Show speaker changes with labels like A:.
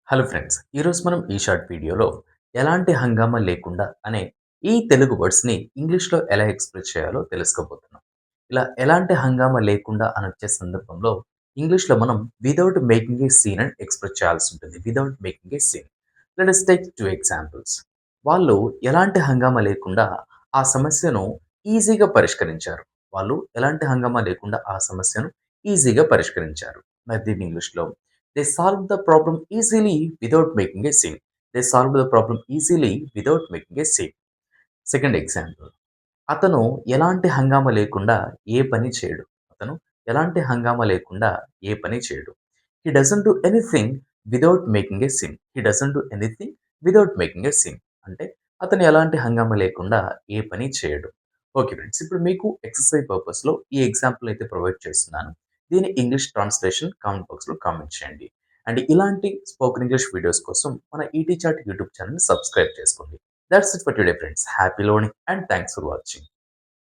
A: Hello friends. ఈరోజు మనం ఈ షార్ట్ వీడియోలో ఎలాంటి హంగామా లేకుండా అనే ఈ తెలుగు వర్డ్స్‌ని ఇంగ్లీష్‌లో ఎలా ఎక్స్‌ప్రెస్ చేయాలో తెలుసుకోబోతున్నాం. ఇలా ఎలాంటి హంగామా లేకుండా అనొచ్చే సందర్భంలో ఇంగ్లీష్‌లో మనం వితౌట్ మేకింగ్ ఏ సీన్ అని ఎక్స్‌ప్రెస్ చేయాల్సి ఉంటుంది. Without making a scene. Let us take 2 examples. వాళ్ళు ఎలాంటి హంగామా లేకుండా ఆ సమస్యను ఈజీగా పరిష్కరించారు. వాళ్ళు ఎలాంటి హంగామా లేకుండా ఆ సమస్యను ఈజీగా పరిష్కరించారు. మరి దీన్ని ఇంగ్లీష్‌లో They solved the problem easily without making a scene. They solved the problem easily without making a scene. Second example. అతను ఎలాంటి హంగామా లేకుండా ఏ పని చేయడు. అతను ఎలాంటి హంగామా లేకుండా ఏ పని చేయడు. He doesn't do anything without making a scene. He doesn't do anything without making a scene. అంటే అతను ఎలాంటి హంగామా లేకుండా ఏ పని చేయడు. Okay friends. ఇప్పుడు మీకు ఎక్సర్‌సైజ్ పర్పస్‌లో ఈ ఎగ్జాంపుల్ అయితే ప్రొవైడ్ చేస్తున్నాను. దీని ఇంగ్లీష్ ట్రాన్స్‌లేషన్ కామెంట్ బాక్స్‌లో కామెంట్ చేయండి. అండ్ ఇలాంటి స్పోకెన్ ఇంగ్లీష్ వీడియోస్ కోసం మన ఈటీ చాట్ యూట్యూబ్ ఛానెల్‌ని సబ్స్క్రైబ్ చేసుకోండి. That's it for today, friends. Happy learning and thanks for watching.